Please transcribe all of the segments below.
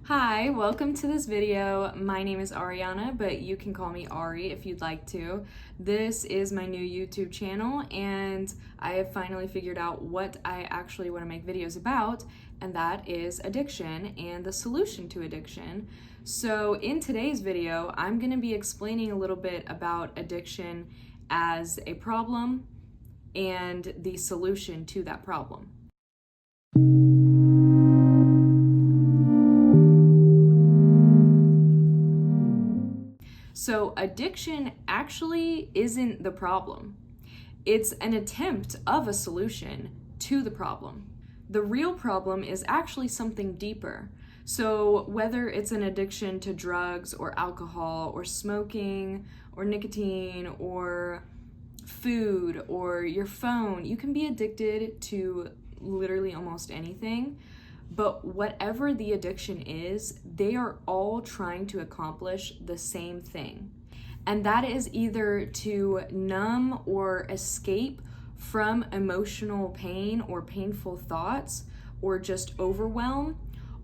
Hi, welcome to this video. My name is Ariana, but you can call me Ari if you'd like to. This is my new YouTube channel, and I have finally figured out what I actually want to make videos about, and that is addiction and the solution to addiction. So in today's video, I'm going to be explaining a little bit about addiction as a problem and the solution to that problem. So addiction actually isn't the problem. It's an attempt of a solution to the problem. The real problem is actually something deeper. So whether it's an addiction to drugs or alcohol or smoking or nicotine or food or your phone, you can be addicted to literally almost anything. But whatever the addiction is, they are all trying to accomplish the same thing. And that is either to numb or escape from emotional pain or painful thoughts or just overwhelm,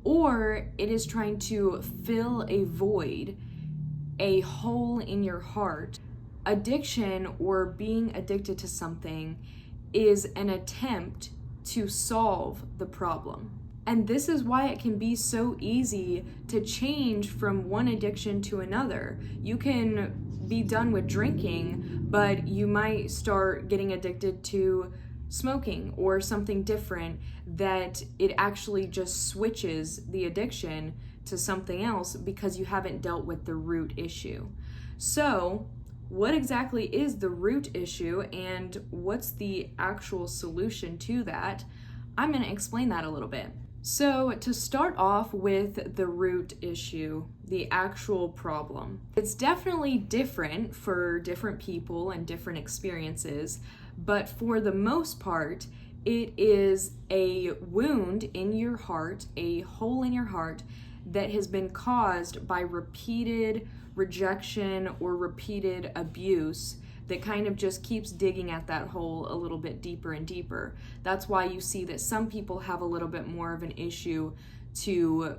or it is trying to fill a void, a hole in your heart. Addiction or being addicted to something is an attempt to solve the problem. And this is why it can be so easy to change from one addiction to another. You can be done with drinking, but you might start getting addicted to smoking or something different, that it actually just switches the addiction to something else because you haven't dealt with the root issue. So, what exactly is the root issue and what's the actual solution to that? I'm going to explain that a little bit. So to start off with the root issue, the actual problem, it's definitely different for different people and different experiences, but for the most part, it is a wound in your heart, a hole in your heart that has been caused by repeated rejection or repeated abuse that kind of just keeps digging at that hole a little bit deeper and deeper. That's why you see that some people have a little bit more of an issue to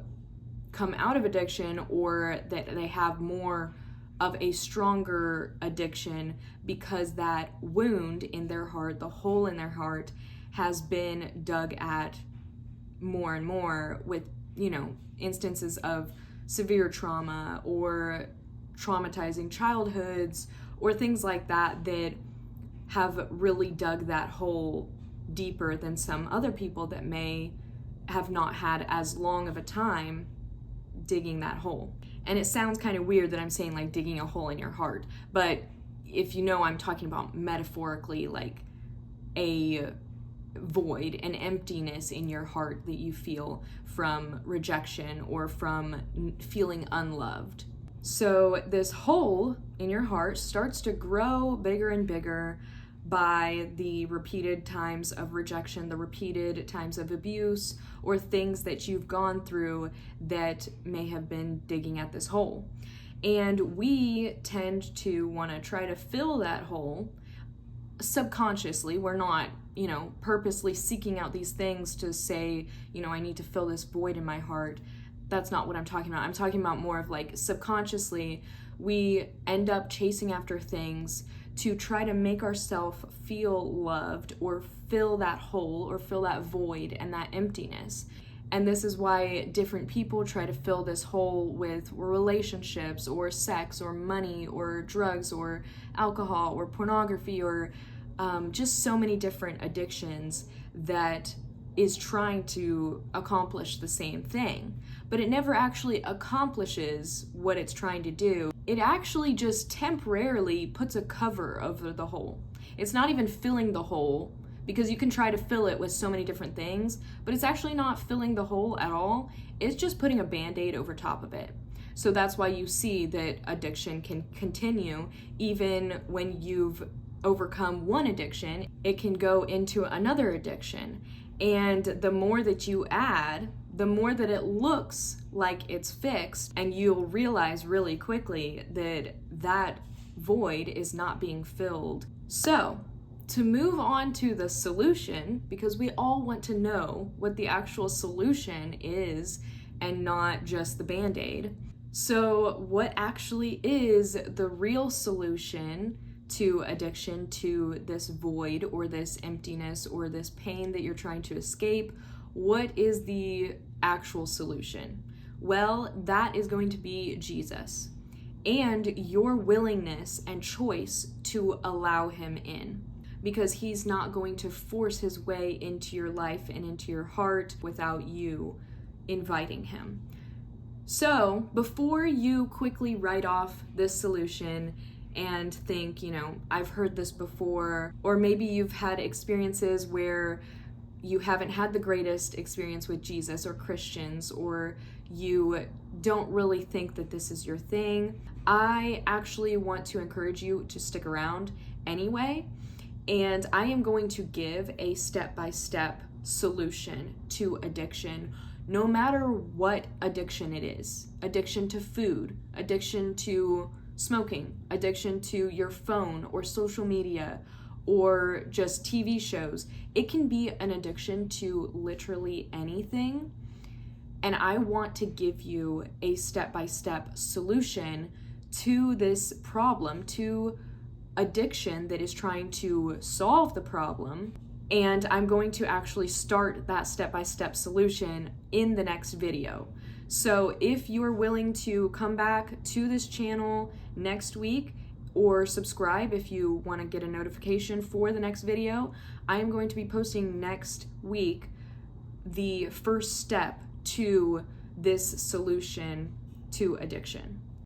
come out of addiction, or that they have more of a stronger addiction because that wound in their heart, the hole in their heart, has been dug at more and more with, instances of severe trauma or traumatizing childhoods or things like that that have really dug that hole deeper than some other people that may have not had as long of a time digging that hole. And it sounds kind of weird that I'm saying like digging a hole in your heart, but if you know, I'm talking about metaphorically, like a void, an emptiness in your heart that you feel from rejection or from feeling unloved. So this hole in your heart starts to grow bigger and bigger by the repeated times of rejection, the repeated times of abuse, or things that you've gone through that may have been digging at this hole. And we tend to want to try to fill that hole subconsciously. We're not, purposely seeking out these things to say, I need to fill this void in my heart. That's not what I'm talking about. I'm talking about more of like subconsciously, we end up chasing after things to try to make ourselves feel loved or fill that hole or fill that void and that emptiness. And this is why different people try to fill this hole with relationships or sex or money or drugs or alcohol or pornography or just so many different addictions that is trying to accomplish the same thing. But it never actually accomplishes what it's trying to do. It actually just temporarily puts a cover over the hole. It's not even filling the hole, because you can try to fill it with so many different things, but it's actually not filling the hole at all. It's just putting a Band-Aid over top of it. So that's why you see that addiction can continue even when you've overcome one addiction. It can go into another addiction. And the more that you add, the more that it looks like it's fixed, and you'll realize really quickly that that void is not being filled. So, to move on to the solution, because we all want to know what the actual solution is and not just the Band-Aid. So what actually is the real solution to addiction, to this void or this emptiness or this pain that you're trying to escape? What is the actual solution? Well, that is going to be Jesus and your willingness and choice to allow him in, because he's not going to force his way into your life and into your heart without you inviting him. So before you quickly write off this solution and think, I've heard this before, or maybe you've had experiences where you haven't had the greatest experience with Jesus or Christians, or you don't really think that this is your thing, I actually want to encourage you to stick around anyway, and I am going to give a step-by-step solution to addiction, no matter what addiction it is. Addiction to food, addiction to smoking, addiction to your phone or social media, or just TV shows. It can be an addiction to literally anything. And I want to give you a step-by-step solution to this problem, to addiction that is trying to solve the problem. And I'm going to actually start that step-by-step solution in the next video. So if you're willing to come back to this channel next week, or subscribe if you want to get a notification for the next video, I am going to be posting next week the first step to this solution to addiction.